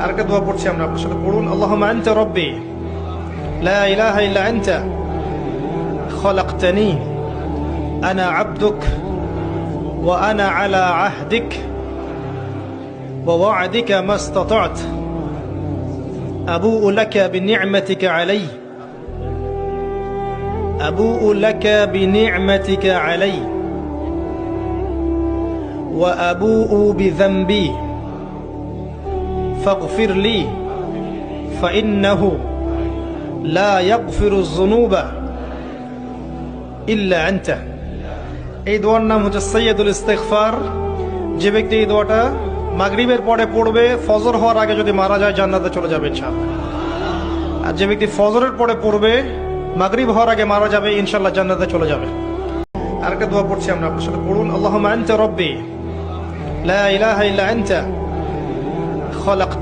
আরেকটা দোয়া পড়ছি আমরা আপনার সাথে পড়ুন। আল্লাহুম্মা আনতা রাব্বি লা ইলাহা ইল্লা আনতা খলাকতানি আনা আবদুক ওয়া আনা আলা আহদিক ওয়া ওয়া'দিকা মাস্তাতা'ত আবুউ লাকা বিনি'মাতিকা আলাইয়া আবুউ লাকা বিনি'মাতিকা আলাইয়া ওয়া আবুউ বিযামবি ফাগফির লি ফাইন্নাহু লা ইয়াগফিরু যুনুবা ইল্লা আনতা। এই দোয়ার নাম হচ্ছে সাইয়্যিদুল ইস্তিগফার। যে ব্যক্তি এই দোয়াটা মাগরিবের পরে পড়বে, ফজর হওয়ার আগে যদি মারা যায় জান্নাতে চলে যাবে ইনশাআল্লাহ। আর যে ব্যক্তি ফজরের পরে পড়বে, মাগরিব হওয়ার আগে মারা যাবে, ইনশাআল্লাহ জান্নাতে চলে যাবে। আরেকটা দোয়া পড়ছি আমরা আপনার সাথে পড়ুন। আল্লাহুম্মা আনতা রাব্বি লা ইলাহা ইল্লা আনতা খলাকতানি